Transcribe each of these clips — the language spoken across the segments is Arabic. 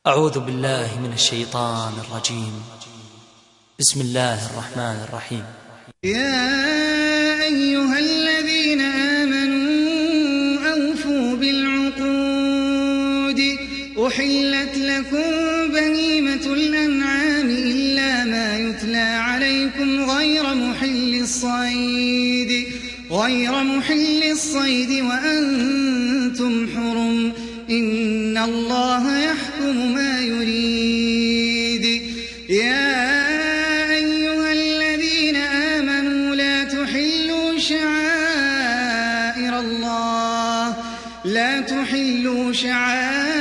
أعوذ بالله من الشيطان الرجيم. بسم الله الرحمن الرحيم. يا أيها الذين آمنوا أوفوا بالعقود أحلت لكم بهيمة الأنعام إلا ما يتلى عليكم غير محل الصيد وأنتم حرم إن الله يحكم ما يريد. يا أيها الذين آمنوا لا تحلوا شعائر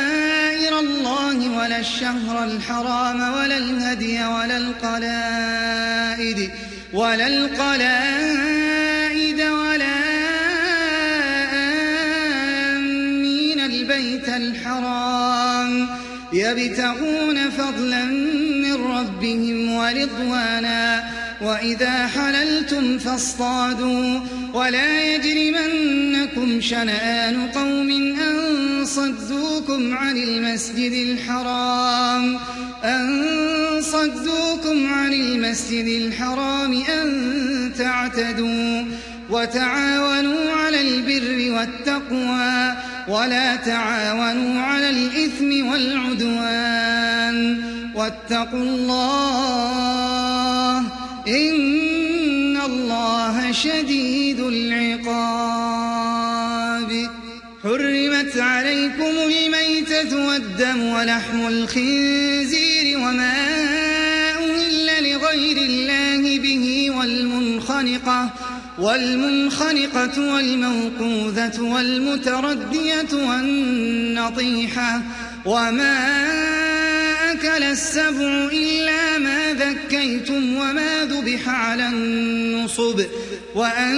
الله ولا الشهر الحرام ولا الهدي ولا القلائد ولا آمين البيت الحرام يبتغون فضلا من ربهم ورضوانا وإذا حللتم فاصطادوا ولا يجرمنكم شنآن قوم أن صدوكم عن المسجد الحرام أن تعتدوا وتعاونوا على البر والتقوى ولا تعاونوا على الإثم والعدوان واتقوا الله إن الله شديد العقاب. حرمت عليكم الميتة والدم ولحم الخنزير وما أهل لغير الله به والمنخنقة والموقوذة والمتردية والنطيحة وما أكل السبع إلا ما ذكيتم وما ذبح على النصب وأن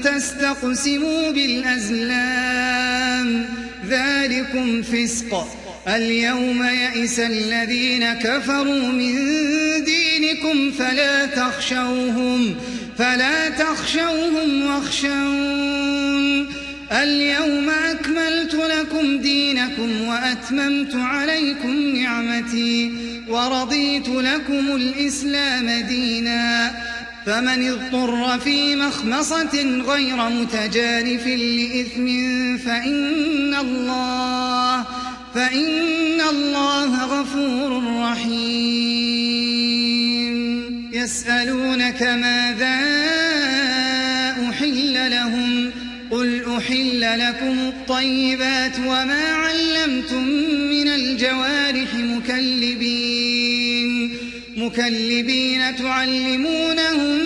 تستقسموا بالأزلام ذلكم فسق. اليوم يئس الذين كفروا من دينكم فلا تخشوهم واخشون. اليوم أكملت لكم دينكم وأتممت عليكم نعمتي ورضيت لكم الإسلام دينا. فمن اضطر في مخمصة غير متجانف لإثم فإن الله غفور رحيم. يسألونك ماذا أحل لهم قل أحل لكم الطيبات وما علمتم من الجوارح مكلبين تعلمونهن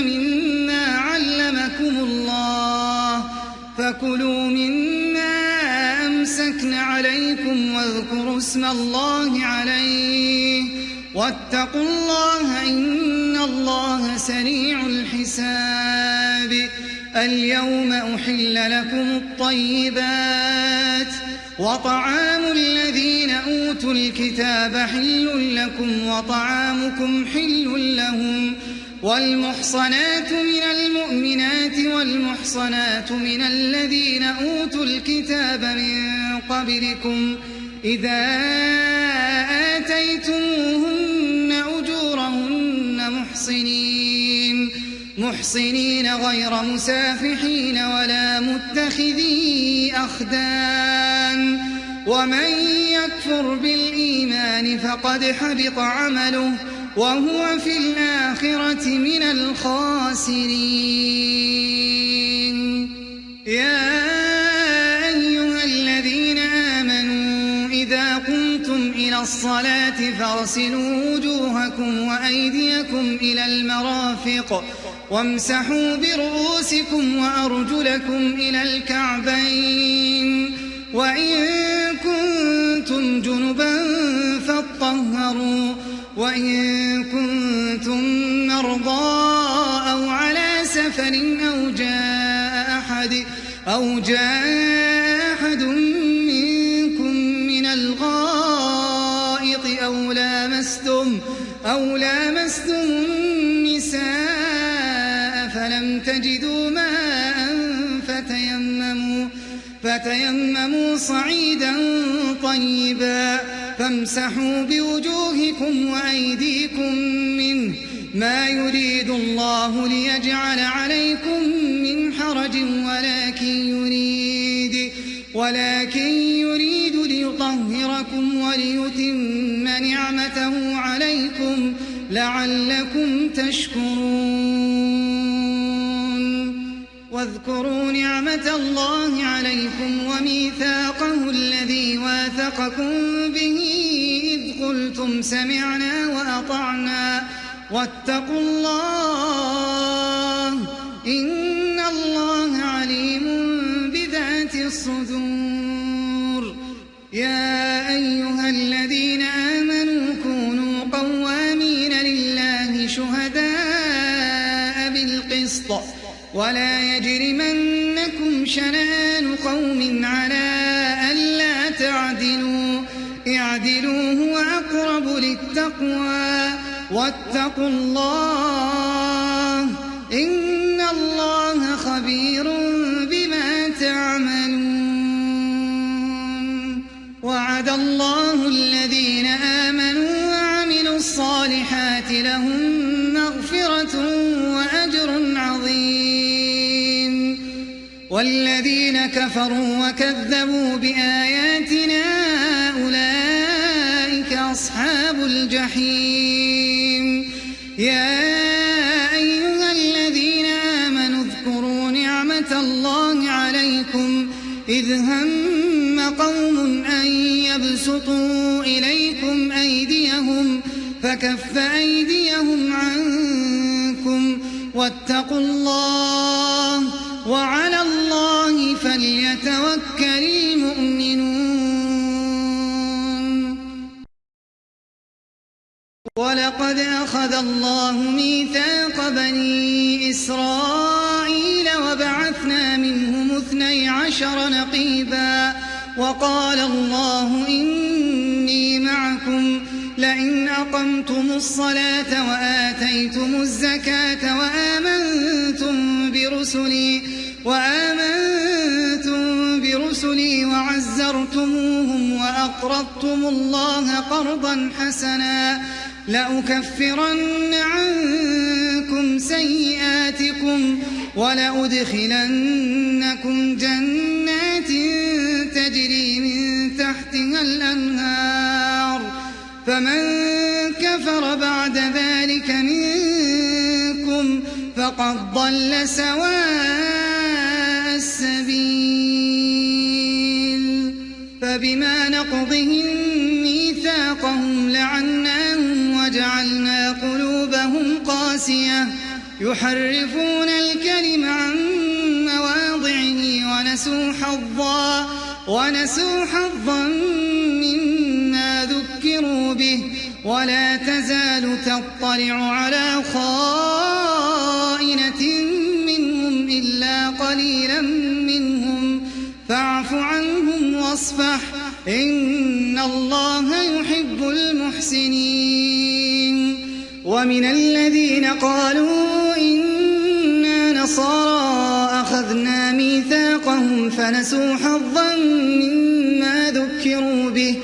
مما علمكم الله فكلوا مما أمسكن عليكم واذكروا اسم الله عليه واتقوا الله إن الله سريع الحساب. اليوم أحل لكم الطيبات وطعام الذين أوتوا الكتاب حل لكم وطعامكم حل لهم والمحصنات من المؤمنات والمحصنات من الذين أوتوا الكتاب من قبلكم إذا آتيتموهن أجورهن محصنين غير مسافحين ولا متخذي أخدان ومن يكفر بالإيمان فقد حبط عمله وهو في الآخرة من الخاسرين. يا أيها الذين آمنوا إذا قمتم إلى الصلاة فاغسلوا وجوهكم وأيديكم إلى المرافق وامسحوا برؤوسكم وأرجلكم إلى الكعبين وإن كنتم جنبا فاطهروا وإن كنتم مرضى أو على سفر أو جاء أحد منكم من الغائط أو لامستم النساء فلم تجدوا ماء فتيمموا صعيدا طيبا فامسحوا بوجوهكم وأيديكم منه، ما يريد الله ليجعل عليكم من حرج ولكن يريد ليطهركم وليتم نعمته عليكم لعلكم تشكرون. واذكروا نعمة الله عليكم وميثاقه الذي واثقكم به إذ قلتم سمعنا وأطعنا واتقوا الله إن الله عليم بذات الصدور. يا أيها الذين آمنوا كونوا قوامين لله شهداء بالقسط ولا يجرمنكم شنآن قوم على ألا تعدلوا، اعدلوا هو أقرب للتقوى واتقوا الله إن الله خبير بما تعملون. وعد الله الذين آمنوا وعملوا الصالحات لهم مغفرة وأجر عظيم. والذين كفروا وكذبوا بآياتنا أولئك أصحاب الجحيم. يا أيها الذين آمنوا اذكروا نعمة الله عليكم إذ هم قوم أن يبسطوا إليكم أيديهم فكف أيديهم عنكم واتقوا الله وعلى الله فليتوكل المؤمنون. ولقد أخذ الله ميثاق بني إسرائيل وبعثنا منهم 12 نقيبا وقال الله إني معكم لئن أقمتم الصلاة وآتيتم الزكاة وآمنتم برسلي وعزرتموهم وأقرضتم الله قرضا حسنا لأكفرن عنكم سيئاتكم ولأدخلنكم جنات تجري من تحتها الأنهار فمن كفر بعد ذلك منكم فقد ضل سواء السبيل. فبما نقضهم ميثاقهم لعناهم وجعلنا قلوبهم قاسية يحرفون الكلم عن مواضعه ونسوا حظا مما ذكروا به ولا تزال تطلع على خائنة منهم إلا قليلا منهم فاعف عنهم واصفح إن الله يحب المحسنين. ومن الذين قالوا إنا نصارى أخذنا ميثاقهم فنسوا حظا مما ذكروا به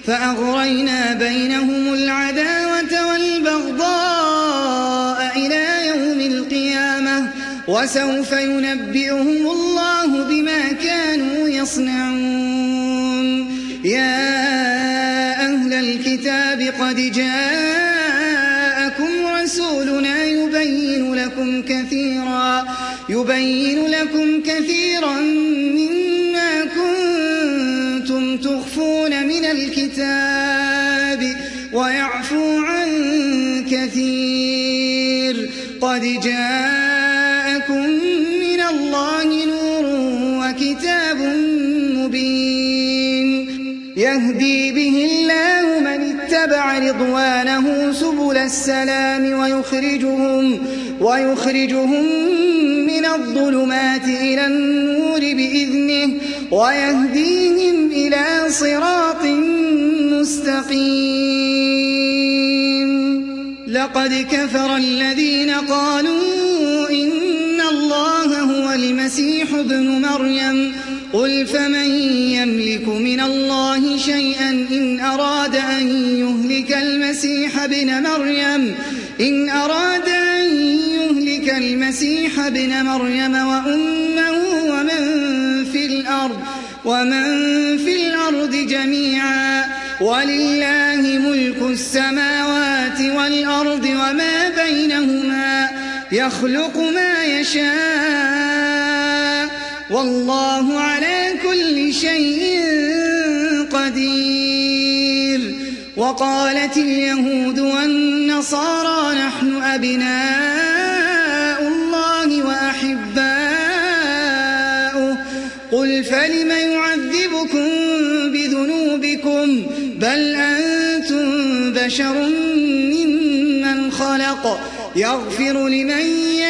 فأغرينا بينهم العداوة والبغضاء إلى يوم القيامة وسوف ينبئهم الله بما كانوا يصنعون. يا أهل الكتاب قد جاءكم رسولنا يبين لكم كثيرا مما كنتم تخفون من الكتاب ويعفو عن كثير. قد جاءكم من الله نور وكتاب مبين يهدي به الله من اتبع رضوانه سبل السلام ويخرجهم من الظلمات إلى النور بإذنه ويهديهم إلى صراط مستقيم. لقد كفر الذين قالوا إن الله هو المسيح ابن مريم قل فمن يملك من الله شيئا إن أراد أن يهلك المسيح ابن مريم وأمه ومن في الأرض جميعا ولله ملك السماوات والأرض وما بينهما يخلق ما يشاء والله على كل شيء قدير. وقالت اليهود والنصارى نحن أبناء الله وأحباؤه قل فلم يعذبكم بذنوبكم بل أنتم بشر ممن خلق يغفر لمن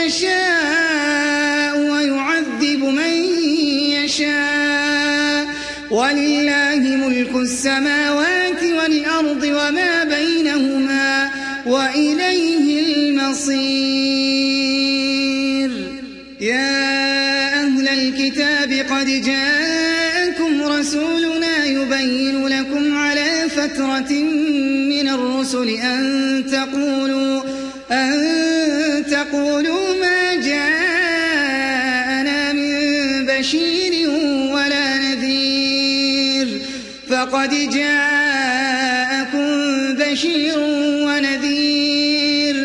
يشاء ويعذب من يشاء ولله ملك السماوات والأرض وما بينهما وإليه المصير. يا أهل الكتاب قد جاءكم رسولنا يبين لكم على فترة من الرسل أن تقولوا ما جاءنا من بشير ولا نذير فقد جاءكم بشير ونذير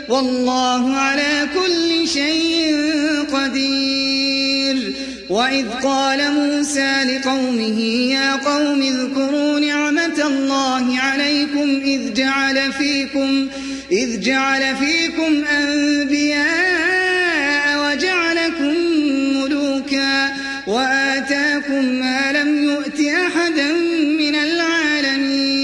والله على كل شيء قدير. وإذ قال موسى لقومه يا قوم اذكروا نعمة الله عليكم إذ جعل فيكم أنبياء وجعلكم ملوكا وآتاكم ما لم يؤت أحدا من العالمين.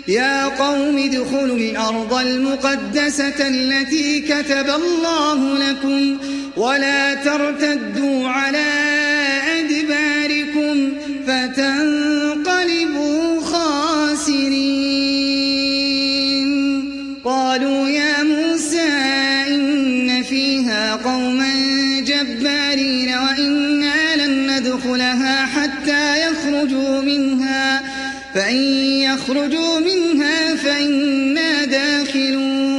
يا قوم ادخلوا الأرض المقدسة التي كتب الله لكم ولا ترتدوا على أدباركم فتنقلبوا خاسرين. قالوا يا موسى إن فيها قوما جبارين وإنا لن ندخلها حتى يخرجوا منها فإن يخرجوا منها فإنا داخلون.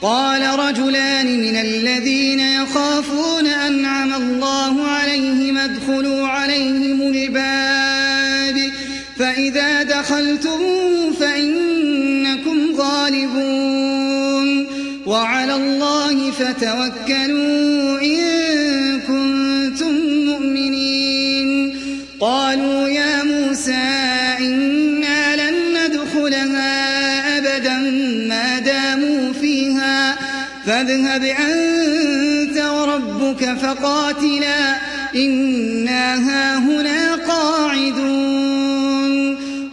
قال رجلان من الذين يخافون أنعم الله عليهم ادخلوا عليهم الباب فإذا دخلتموه فإنكم غالبون وعلى الله فتوكلوا إن كنتم مؤمنين. قالوا يا موسى إنا لن ندخلها أبدا ما داموا فيها فاذهب أنت وربك فقاتلا إنا هاهنا قاعدون.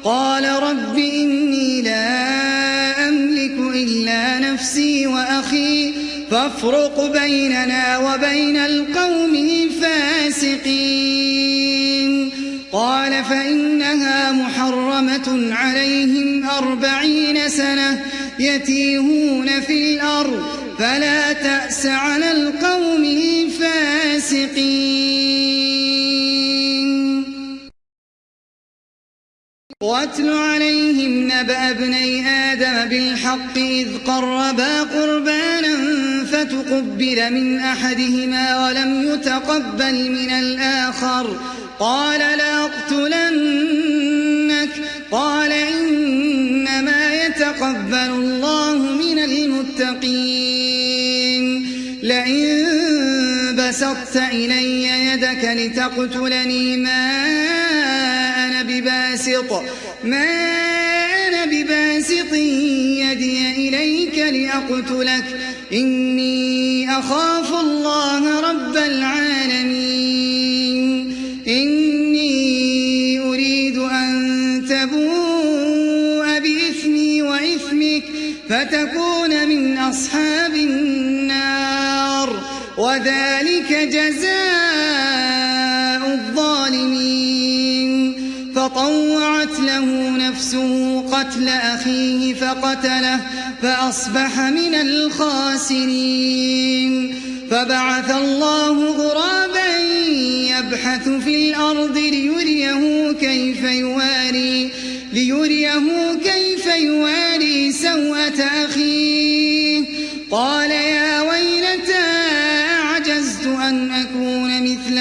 قال رب إني لا أملك إلا نفسي وأخي فافرق بيننا وبين القوم الفاسقين. قال فإنها محرمة عليهم 40 سنة يتيهون في الأرض فلا تأس على القوم الفاسقين. واتل عليهم نبأ ابني آدم بالحق إذ قربا قربانا فتقبل من أحدهما ولم يتقبل من الآخر قال لأقتلنك قال إنما يتقبل الله من المتقين. لئن بسطت إلي يدك لتقتلني ما أنا بباسط يدي إليك لأقتلك إني أخاف الله رب العالمين. إني أريد أن تبوء بإثمي وإثمك فتكون من أصحاب النار وذلك جزاء الظالمين. فطوعت له نفسه قتل أخيه فقتله فأصبح من الخاسرين. فبعث الله غرابا يبحث في الأرض ليريه كيف يواري سوءة أخيه قال يا ويلتى أعجزت أن أكون مثل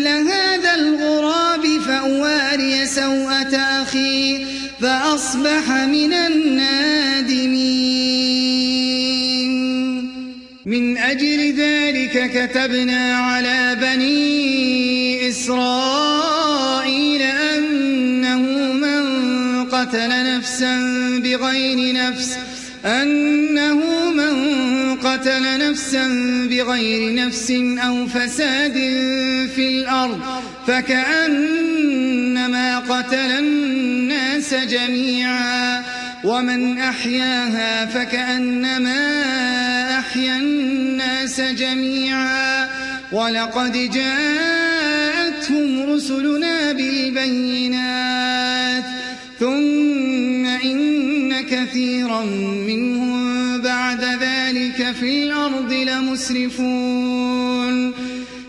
هذا الغراب فأواري سوءة أخي فأصبح من النادمين. من أجل ذلك كتبنا على بني إسرائيل أنه من قتل نفسا بغير نفس أو فساد في الأرض فكأنما قتل الناس جميعا ومن أحياها فكأنما أحيا الناس جميعا ولقد جاءتهم رسلنا بالبينات ثم إن كثيرا منهم بعد ذلك في الأرض لمسرفون.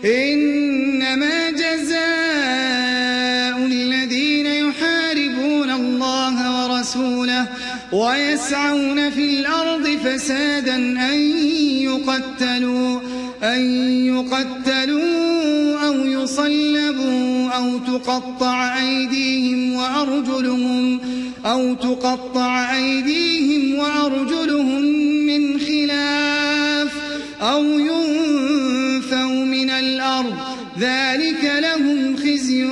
إنما جزاء الذين يحاربون الله ورسوله ويسعون في الأرض فسادا أن يقتلوا أو يصلبوا أو تقطع أيديهم وأرجلهم من خلاف أو ينفوا من الأرض ذلك لهم خزي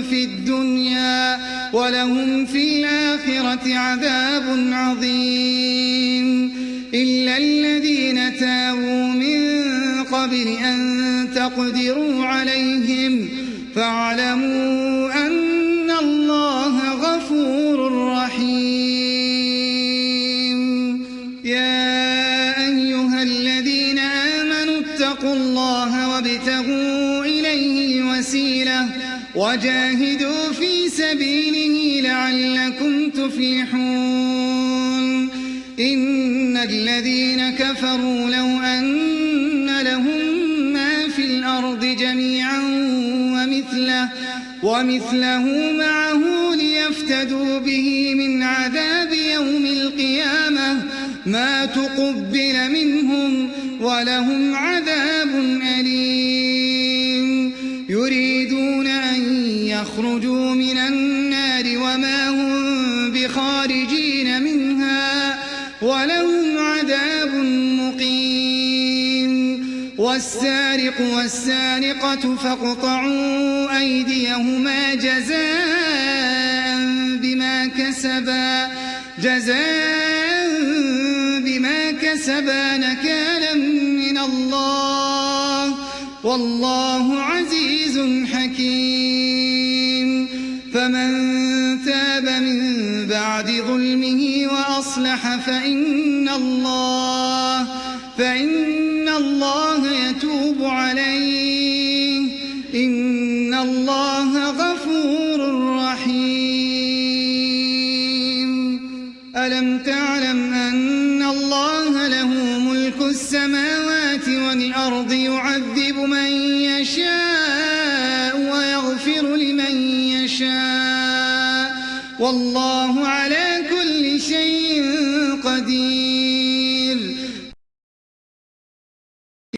في الدنيا ولهم في الآخرة عذاب عظيم. إلا الذين تابوا من قبل أن تقدروا عليهم فاعلموا أن الله غفور رحيم. يا أيها الذين آمنوا اتقوا الله وابتغوا إليه الوسيلة وجاهدوا في سبيله لعلكم تفلحون. إن الذين كفروا لو أن لهم ما في الأرض جميعا ومثله معه ليفتدوا به من عذاب يوم القيامة ما تقبل منهم ولهم عذاب أليم. يريدون أن يخرجوا من النار وما هم بخارجين منها ولهم عذاب مقيم. والسارق والسارقة فاقطعوا أيديهما جزاء بما كسبا نكالا من الله والله عزيز حكيم. فمن تاب من بعد ظلمه وأصلح فإن الله يتوب عليه إن الله غفور رحيم. ألم تعلم أن الله له ملك السماوات والأرض يعذب من يشاء ويغفر لمن يشاء والله على كل شيء قدير.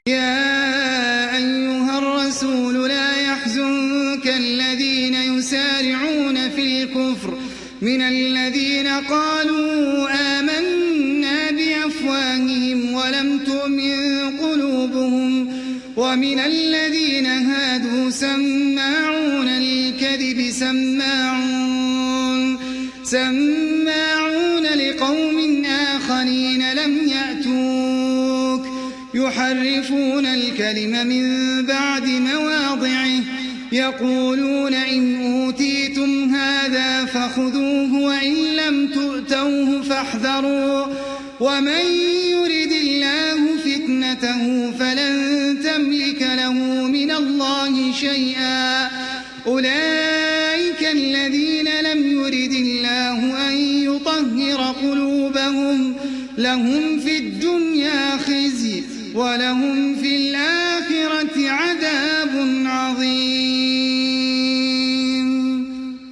يا أيها الرسول لا يحزنك الذين يسارعون في الكفر من الذين قالوا آمنا بأفواههم ولم تؤمن قلوبهم ومن الذين هادوا سماعون للكذب سماعون لقوم آخرين لم يأتوك يحرفون الكلم من بعد مواضعه يقولون إن أوتيتم هذا فخذوه وإن لم تؤتوه فاحذروا ومن يرد الله فتنته فلن تملك له من الله شيئا. أولئك الذين لم يرد الله أن يطهر قلوبهم لهم في الدنيا خزي ولهم في الآخرة عذاب عظيم.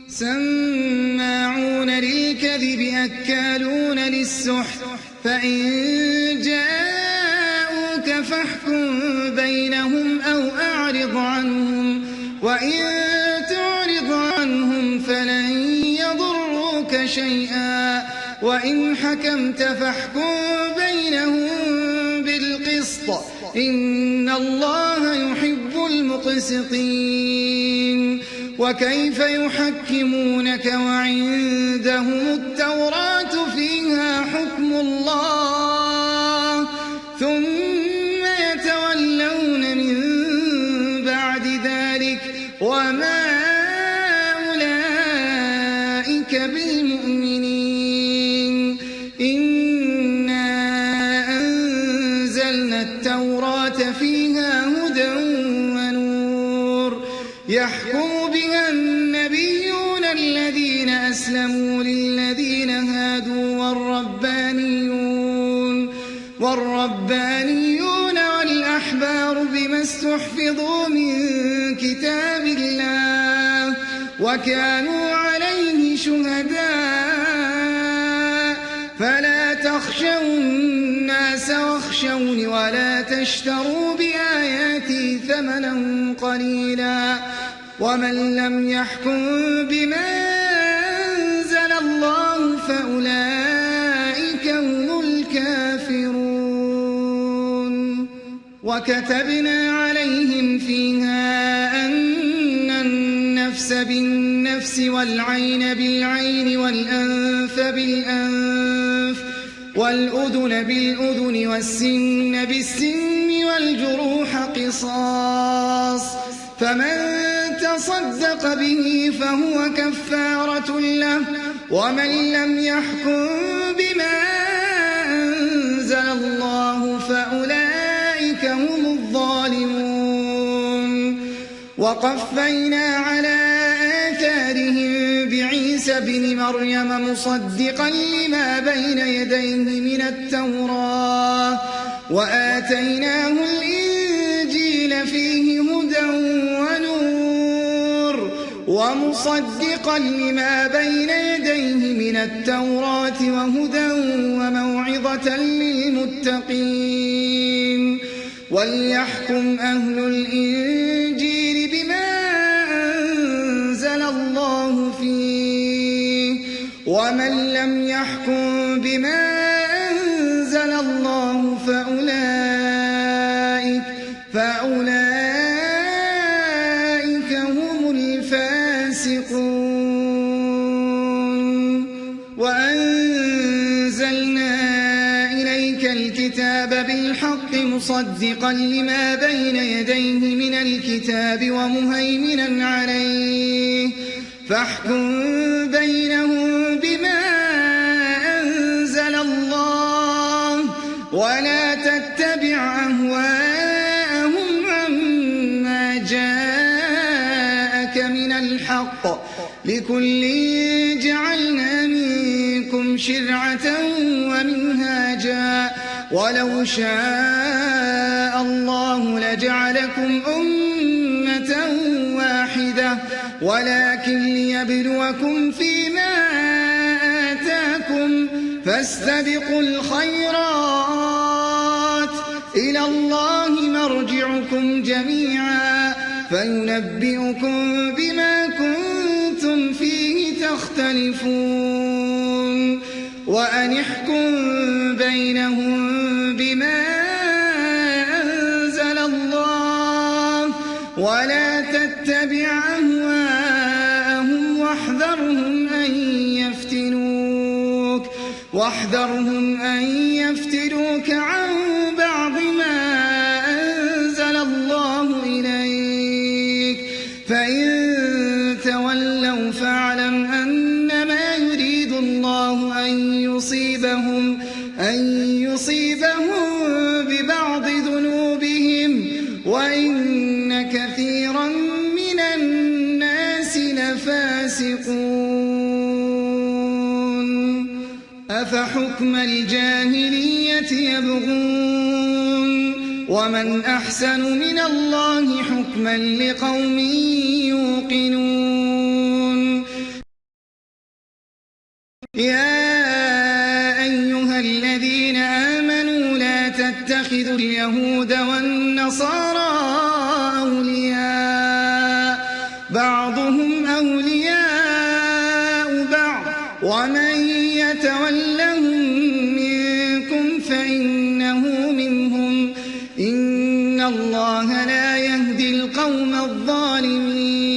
سماعون للكذب أكالون للسحت فإن جاءوك فاحكم بينهم أو أعرض عنهم وإن تعرض عنهم فلن يضروك شيئا وإن حكمت فاحكم بينهم بالقسط إن الله يحب المقسطين. وكيف يحكمونك وعندهم التوراة فيها حكم الله ثم يتولون من بعد ذلك وما أولئك بالمؤمنين. إنا أنزلنا التوراة فيها هدى ونور يحكم بها النبيون الذين أسلموا للذين هادوا والربانيون والأحبار بما استحفظوا من كتاب الله وكانوا عليه شهداء فلا تخشوا الناس واخشوني ولا تشتروا بآياتي ثمنا قليلا ومن لم يحكم بما أنزل الله فأولئك هم الكافرون. وكتبنا عليهم فيها أن النفس بالنفس والعين بالعين والأنف بالأنف والأذن بالأذن والسن بالسن والجروح قصاص فمن تصدق به فهو كفارة له ومن لم يحكم بما أنزل الله فأولئك هم الظالمون. وقفينا على آثارهم بعيسى بن مريم مصدقا لما بين يديه من التوراة وآتيناه الإنجيل فيه هدى ونور ومصدقا لما بين يديه من التوراة وهدى وموعظة للمتقين. وليحكم أهل الإنجيل بما أنزل الله فيه ومن لم يحكم بما أنزل الله فأولئك هم الفاسقون. وأنزلنا إليك الكتاب بالحق مصدقا لما بين يديه من الكتاب ومهيمنا عليه فاحكم بينهم بما أنزل الله ولا تتبع أهواءهم عما جاءك من الحق لكل جعلنا منكم شرعة ومنهاجا ولو شاء الله لجعلكم أمة واحدة ولكن ليبلوكم فيما آتاكم فاستبقوا الخيرات إلى الله مرجعكم جميعا فينبئكم بما كنتم فيه تختلفون. وأن احكم بينهم بما أنزل الله ولا تتبع أهواءهم واحذرهم أن يفتنوك عن بعض ما أنزل الله إليك فإن تولوا فاعلم أنما يريد الله أن يصيبهم ببعض ذنوبهم وإن كثيرا من الناس لفاسقون. أفحكم الجاهلية يبغون ومن أحسن من الله حكما لقوم يوقنون يا أيها الذين آمنوا لا تتخذوا اليهود والنصارى أولياء بعضهم أولياء بعض ومن يتولهم منكم فإنه منهم إن الله لا يهدي القوم الظالمين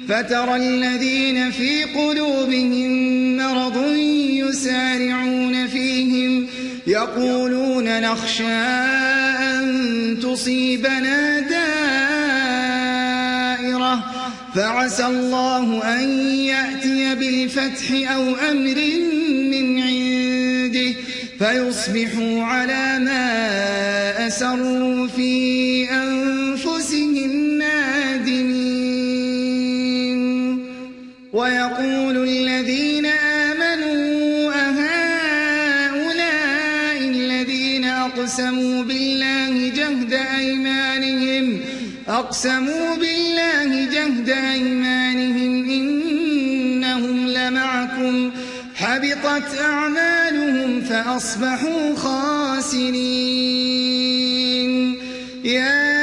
فترى الذين في قلوبهم مرض يسارعون فيهم يقولون نخشى أن تصيبنا دائرة فعسى الله أن يأتي بالفتح أو أمر من عنده فيصبحوا على ما أسروا في أنفسهم نادمين ويقول الذين آمنوا أهؤلاء الذين أقسموا بالله جهد أيمانهم إنهم لمعكم حبطت أعمالهم فأصبحوا خاسرين يا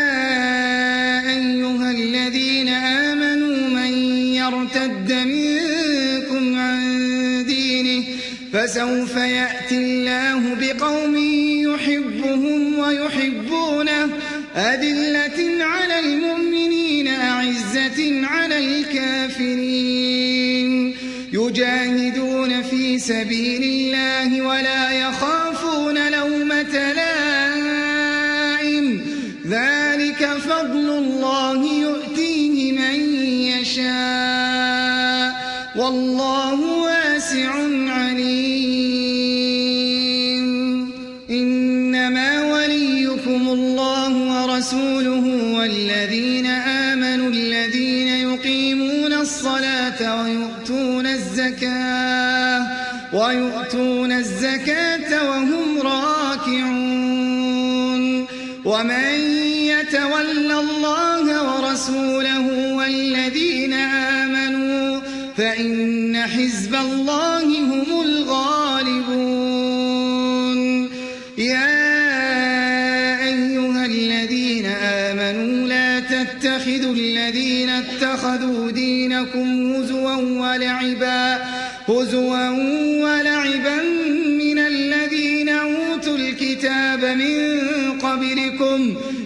أيها الذين آمنوا من يرتد منكم عن دينه فسوف يأتي الله بقوم يحبهم ويحبونه أذلة على المؤمنين أعزة على الكافرين يجاهدون في سبيل الله ولا يخافون لومة لائم ذلك فضل الله يؤتيه من يشاء والله واسع عليم إنما وليكم الله ورسوله والذين آمنوا الذين يقيمون الصلاة ويؤتون الزكاة وهم راكعون ومن يتول الله ورسوله والذين آمنوا فإن حزب الله هم الغالبون يا أيها الذين آمنوا لا تتخذوا الذين اتخذوا دينكم هزوا ولعبا من الذين أوتوا الكتاب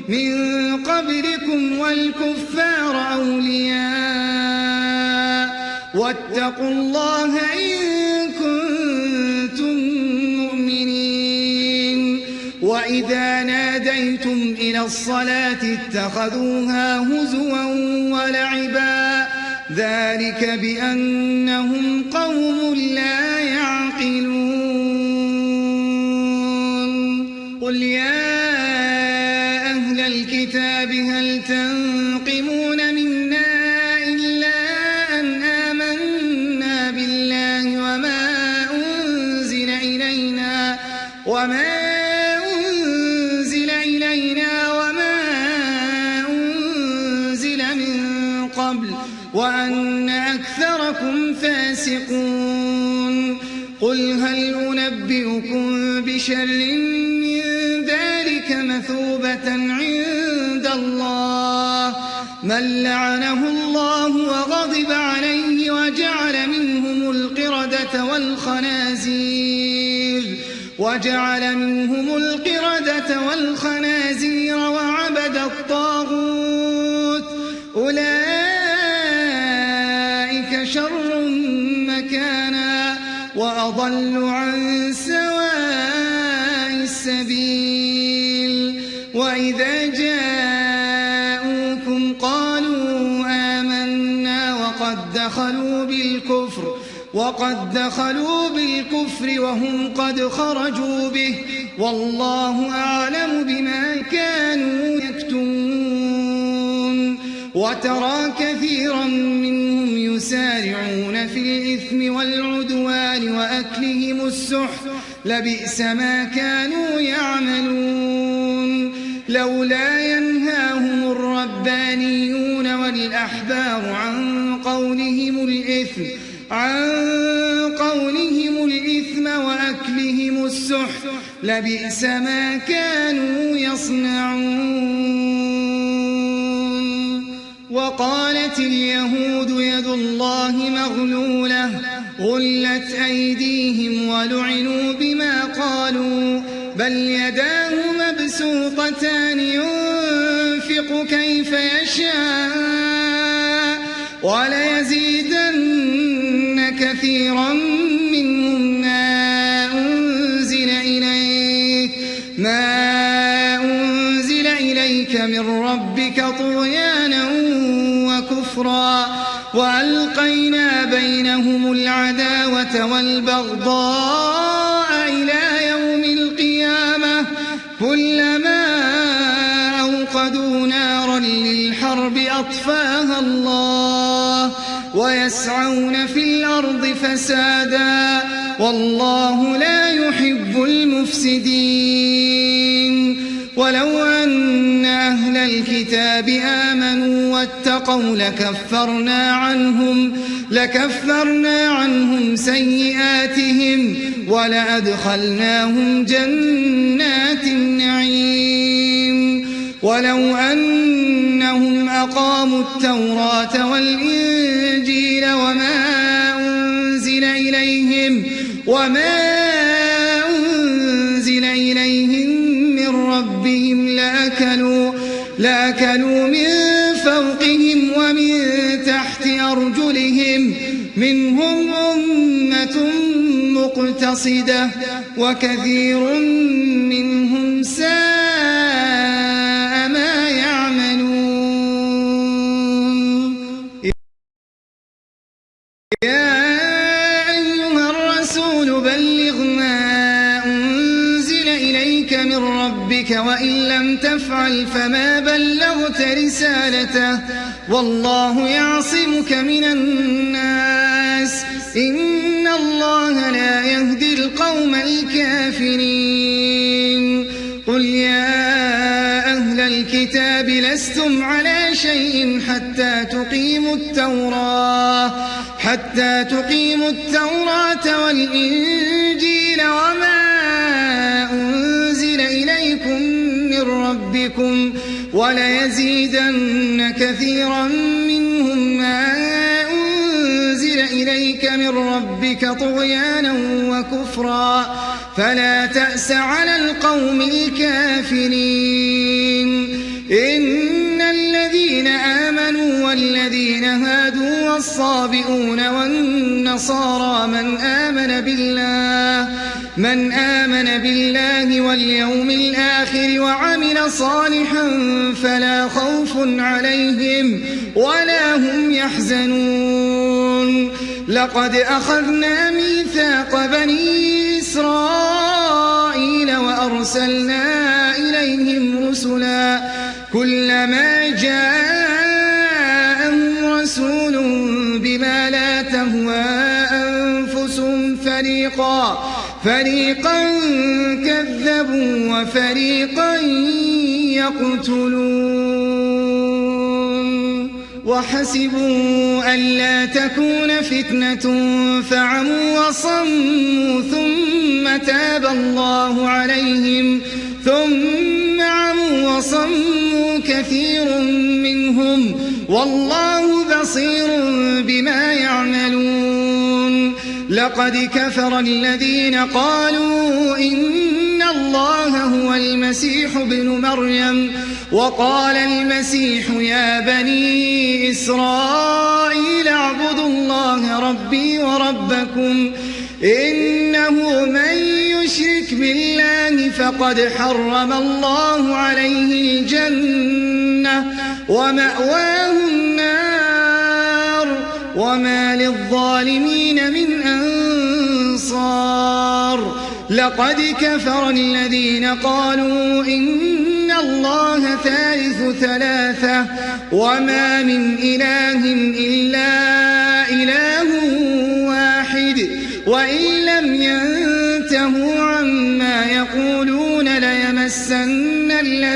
من قبلكم والكفار أولياء واتقوا الله إن كنتم مؤمنين وإذا ناديتم إلى الصلاة اتخذوها هزوا ولعبا ذلك بأنهم قوم لا يعقلون قل يا أهل الكتاب هل تنقمون منا إلا أن آمنا بالله وما أنزل إلينا وما أنزل من قبل وأن أكثركم فاسقون قل هل أنبئكم بشر من ذلك مثوبة عند الله من لعنه الله وغضب عليه وجعل منهم القردة والخنازير وعبد الطاغوت أولئك شر مكانا وأضل عن سواء السبيل وإذا جاءوكم قالوا آمنا وقد دخلوا بالكفر وهم قد خرجوا به والله أعلم بما كانوا يكتمون وترى كثيرا منهم يسارعون في الإثم والعدوان وأكلهم السحت لبئس ما كانوا يعملون لولا ينهاهم الربانيون والأحبار عن قولهم الإثم وأكلهم السحت لبئس ما كانوا يصنعون. وقالت اليهود يد الله مغلولة غلت أيديهم ولعنوا بما قالوا بل يداه مبسوطتان ينفق كيف يشاء وليزيدن كثيرا منهم ما أنزل إليك من ربك طغيانا وكفرا وألقينا بينهم العداوة والبغضاء إلى يوم القيامة كلما أوقدوا نارا للحرب أطفاها الله ويسعون في الأرض فسادا والله لا يحب المفسدين. ولو أن أهل الكتاب آمنوا واتقوا لكفرنا عنهم سيئاتهم ولأدخلناهم جنات النعيم. ولو أنهم أقاموا التوراة والإنجيل وما أنزل إليهم من ربهم لأكلوا من فوقهم ومن تحت أرجلهم منهم أمة مقتصدة وكثير منهم ساء ما يعملون. يا أيها الرسول بلغ ما أنزل إليك من ربك وإن لم تفعل فما بلغت رسالته والله يعصمك من الناس إن الله لا يهدي القوم الكافرين. قل يا أهل الكتاب لستم على شيء حتى تقيموا التوراة والإنجيل وما أنزل إليكم من ربكم وليزيدن كثيرا منهم ما أنزل إليك من ربك طغيانا وكفرا فلا تأس على القوم الكافرين. إن الذين آمنوا والذين هادوا والصابئون والنصارى من آمن بالله واليوم الآخر وعمل صالحا فلا خوف عليهم ولا هم يحزنون. لقد أخذنا ميثاق بني إسرائيل وأرسلنا إليهم رسلا كلما جاءهم رسول بما لا تهوى أنفسهم فريقا كذبوا وفريقا يقتلون. وحسبوا ألا تكون فتنة فعموا وصموا ثم تاب الله عليهم ثم عموا وصموا كثير منهم والله بصير بما يعملون. لقد كفر الذين قالوا إن الله هو المسيح ابن مريم وقال المسيح يا بني إسرائيل اعبدوا الله ربي وربكم إنه من يشرك بالله فقد حرم الله عليه الجنة ومأواه النار وما للظالمين من أنصار. لقد كفر الذين قالوا إن الله ثالث ثلاثة وما من إله إلا إله واحد وإن لم ينتهوا عما يقولون ليمسن الذين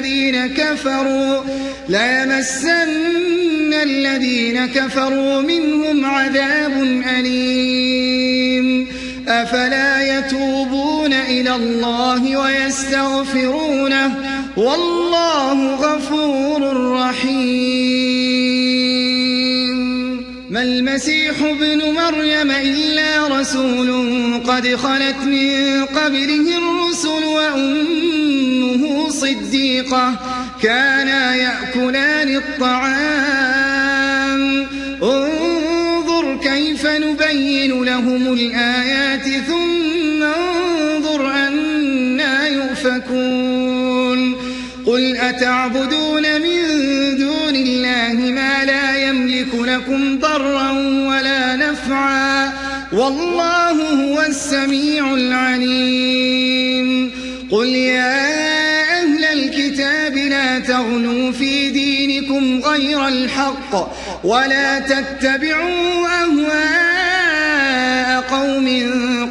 الذين كفروا منهم عذاب أليم أفلا يتوبون إلى الله ويستغفرونه والله غفور رحيم. ما المسيح ابن مريم إلا رسول قد خلت من قبله الرسل وأمه صديقة كانا يأكلان الطعام انظر كيف نبين لهم الآيات ثم انظر أنا يؤفكون. قل أتعبدون من دون الله ما لا يملك لكم ضرا ولا نفعا والله هو السميع العليم. قل يا أهل الكتاب لا تغلوا في دينكم غير الحق ولا تتبعوا أهواء قوم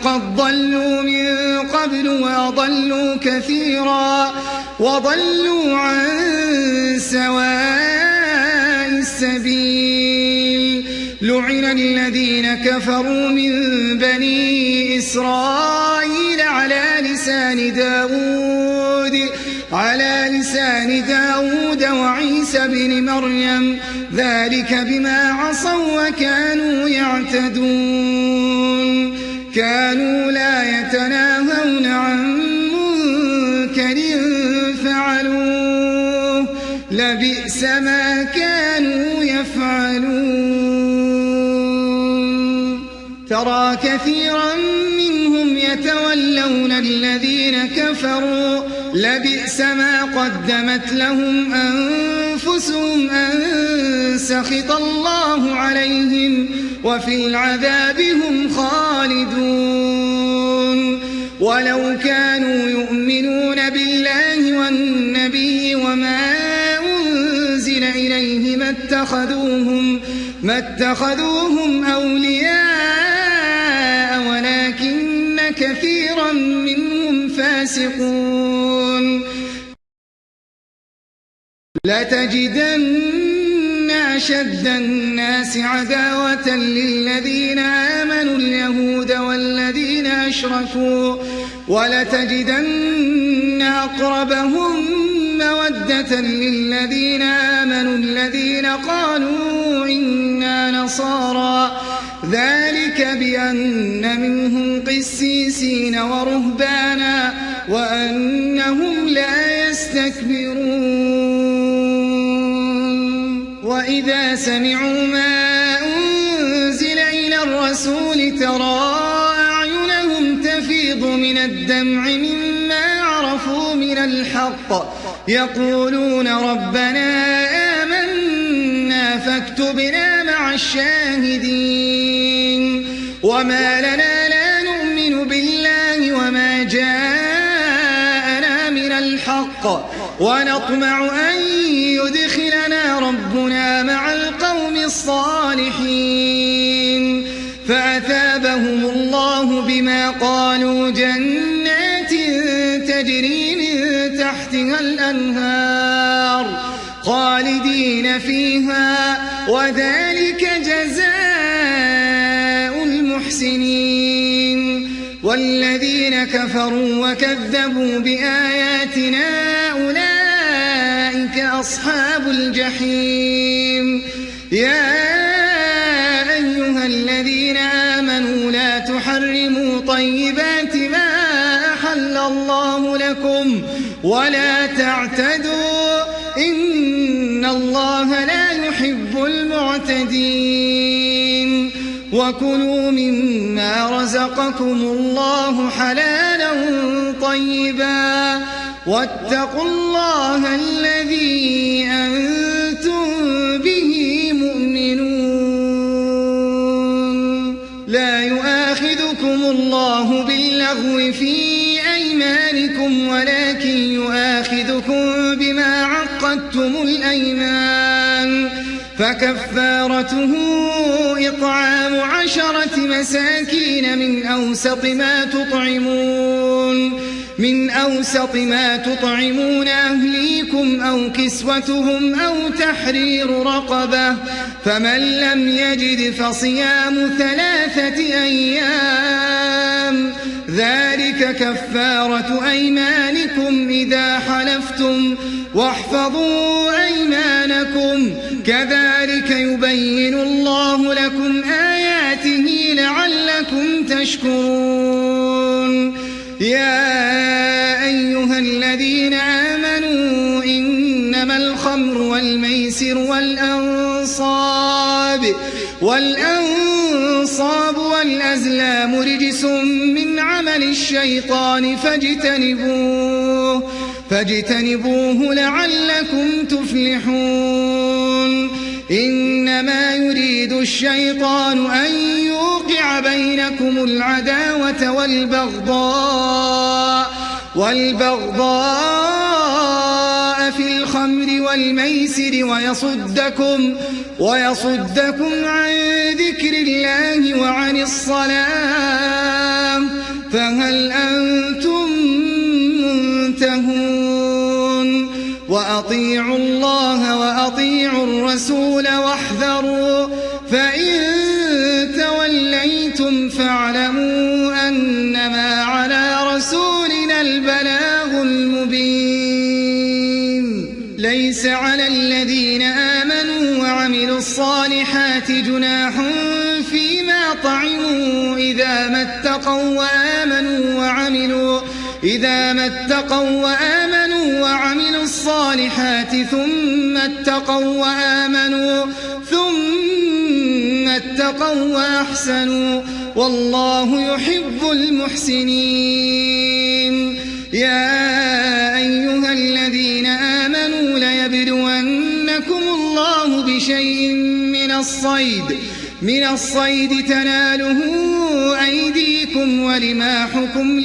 قد ضلوا من قبل وأضلوا كثيرا وضلوا عن سواء السبيل. لعن الذين كفروا من بني إسرائيل على لسان داود وعيسى بن مريم ذلك بما عصوا وكانوا يعتدون. كانوا لا يتناهون عن منكر فعلوه لبئس ما كانوا يفعلون. ترى كثيرا منهم يتولون الذين كفروا لبئس ما قدمت لهم أنفسهم أن سخط الله عليهم وفي العذاب هم خالدون. ولو كانوا يؤمنون بالله والنبي وما أنزل إليه ما اتخذوهم أولياء ولكن كثيرا منهم فاسقون. لتجدن أشد الناس عداوة للذين آمنوا اليهود والذين أشركوا ولتجدن أقربهم مودة للذين آمنوا الذين قالوا إنا نصارى ذلك بأن منهم قسيسين ورهبانا وأنهم لا يستكبرون. وإذا سمعوا ما أنزل إلى الرسول ترى أعينهم تفيض من الدمع مما عرفوا من الحق يقولون ربنا آمنا فاكتبنا مع الشاهدين. وما لنا لا نؤمن بالله وما جاءنا من الحق ونطمع أن يدخلنا ربنا مع القوم الصالحين. فأثابهم الله بما قالوا جنات تجري من تحتها الأنهار خالدين فيها وذلك جزاء المحسنين. والذين كفروا وكذبوا بآياتنا أولئك أصحاب الجحيم. يا أيها الذين آمنوا لا تحرموا طيبات ما أحل الله لكم ولا تعتدوا إن الله لا يحب المعتدين. وكلوا مما رزقكم الله حلالا طيبا واتقوا الله الذي أنتم به مؤمنون. لا يؤاخذكم الله باللغو في أيمانكم ولكن يؤاخذكم بما عقدتم الأيمان فكفارته إطعام 10 مساكين من أوسط ما تطعمون من أوسط ما تطعمون أهليكم أو كسوتهم أو تحرير رقبة، فمن لم يجد فصيام 3 أيام، ذلك كفارة أيمانكم إذا حلفتم، واحفظوا أيمانكم، كذلك يبين الله لكم آياته لعلكم تشكرون. يا أيها الذين آمنوا إنما الخمر والميسر والأنصاب والأزلام رجس من عمل الشيطان فاجتنبوه لعلكم تفلحون. إنما يريد الشيطان أن يوقع بينكم العداوة والبغضاء في الخمر والميسر ويصدكم عن ذكر الله وعن الصلاة، فهل أنتم منتهون؟ وأطيعوا الله وأطيعوا الرسول واحذروا، فإن توليتم فاعلموا أنما على رسولنا البلاغ المبين. ليس على الذين آمنوا وعملوا الصالحات جناح فيما طعموا إذا ما اتقوا وآمنوا وعملوا الصالحات ثم اتقوا وأحسنوا، والله يحب المحسنين. يا أيها الذين آمنوا ليبلونكم الله بشيء من الصيد تناله أيديكم ورماحكم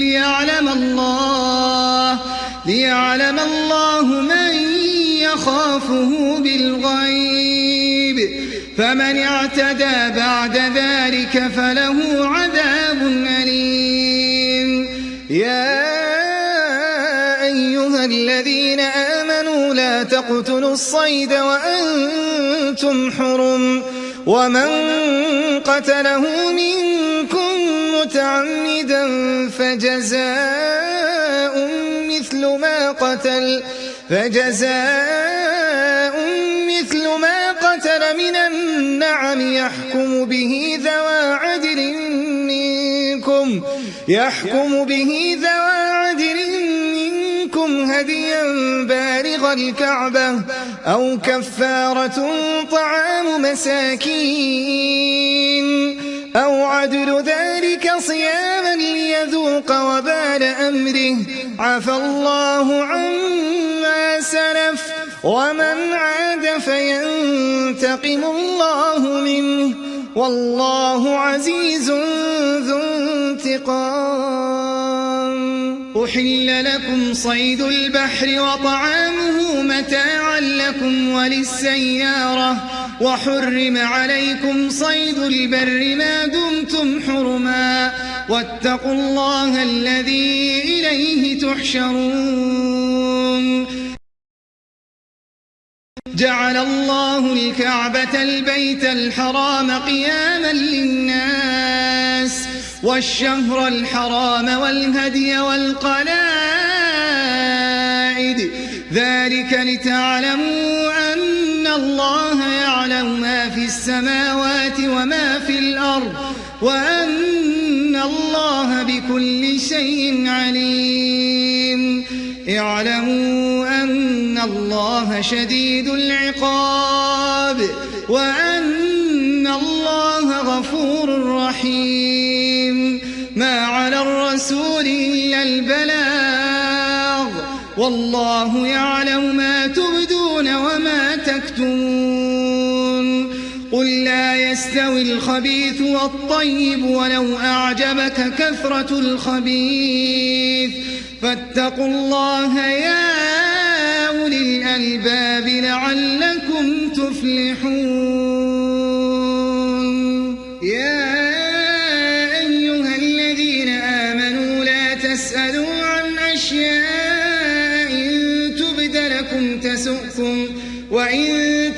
ليعلم الله من يخافه بالغيب، فمن اعتدى بعد ذلك فله عذاب أليم. يا أيها الذين آمنوا لا تقتلوا الصيد وأنتم حرم، ومن قتله منكم متعمدا فجزاء مثل ما قتل من النعم يحكم به ذوى عدل منكم هديا بالغ الكعبة أو كفارة طعام مساكين أو عدل ذلك صياما ليذوق وبال أمره، عفى الله عما سلف، ومن عاد فينتقم الله منه، والله عزيز ذو انتقام. أحل لكم صيد البحر وطعامه متاعا لكم وللسيارة، وحرم عليكم صيد البر ما دمتم حرما، واتقوا الله الذي إليه تحشرون. جعل الله الكعبة البيت الحرام قياما للناس والشهر الحرام والهدي والقلائد، ذلك لتعلموا أن الله يعلم ما في السماوات وما في الأرض، وأن الله بكل شيء عليم. اعلموا أن الله شديد العقاب، وأن الله غفور رحيم. ما على الرسول إلا البلاغ، والله يعلم ما تبدون وما تكتمون. قل لا يستوي الخبيث والطيب ولو أعجبك كثرة الخبيث، فاتقوا الله يا أولي الألباب لعلكم تفلحون. يا أيها الذين آمنوا لا تسألوا عن أشياء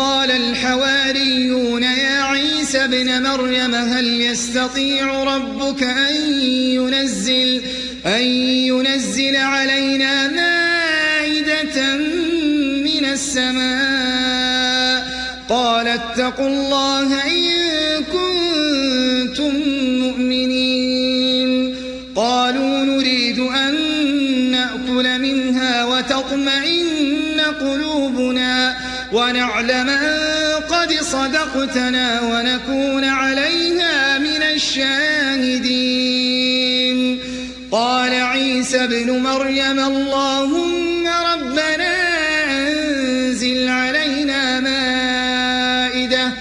قال الحواريون يا عيسى ابن مريم هل يستطيع ربك أن ينزل علينا مائدة من السماء قال اتقوا الله إن كنتم مؤمنين قالوا نريد أن نأكل منها وتطمئن قلوبنا ونعلم أن قد صدقتنا ونكون عليها من الشاهدين قال عيسى ابن مريم اللهم ربنا أنزل علينا مائدة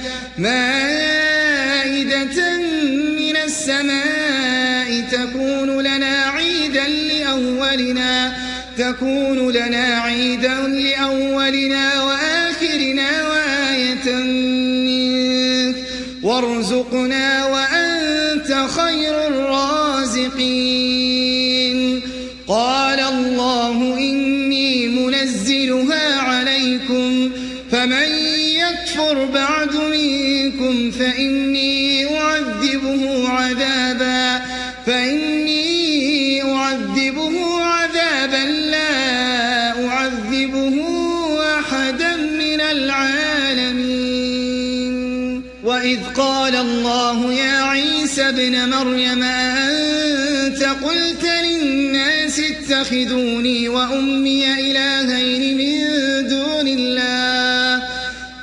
من السماء تكون لنا عيدا لأولنا وآخرنا وآية منك وارزقنا وأنت خير الرازقين قال الله إني منزلها عليكم فمن يكفر بعد منكم فإني أعذبه عذابا لا أعذبه أحدا من العالمين وإذ قال الله يا عيسى ابن مريم أنت قلت للناس اتخذوني وأمي إلهين من دون الله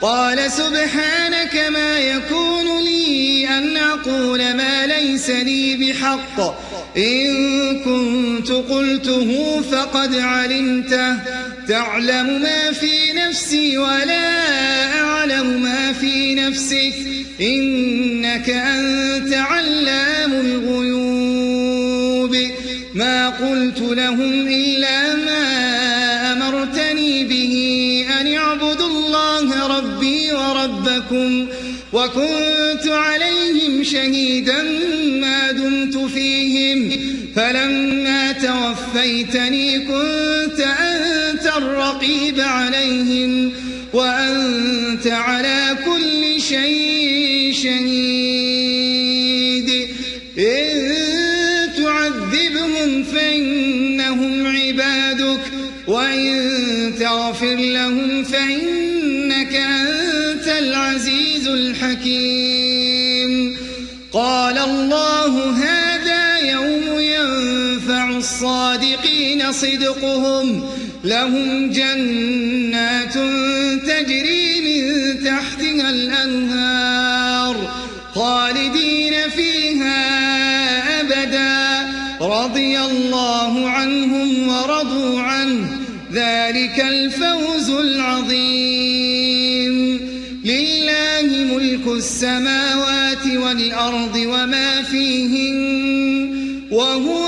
قال سبحانك ما يكون لي أن أقول ما ليس لي بحق إن كنت قلته فقد علمته تعلم ما في نفسي ولا أعلم ما في نفسك إنك أنت علام الغيوب ما قلت لهم إلا ما أمرتني به أن اعبدوا الله ربي وربكم وكنت عليهم شهيدا ما دمت فيهم فلما توفيتني كنت أنت الرقيب عليهم وأنت على كل شيء شهيد إن تعذبهم فإنهم عبادك وإن تغفر لهم فإنك أنت العزيز الحكيم قال الله هذا يوم ينفع الصادقين صدقهم لهم جنات تجري من تحتها الأنهار خالدين فيها أبدا رضي الله عنهم ورضوا عنه ذلك الفوز العظيم لله ملك السماوات والأرض وما فيهن وهو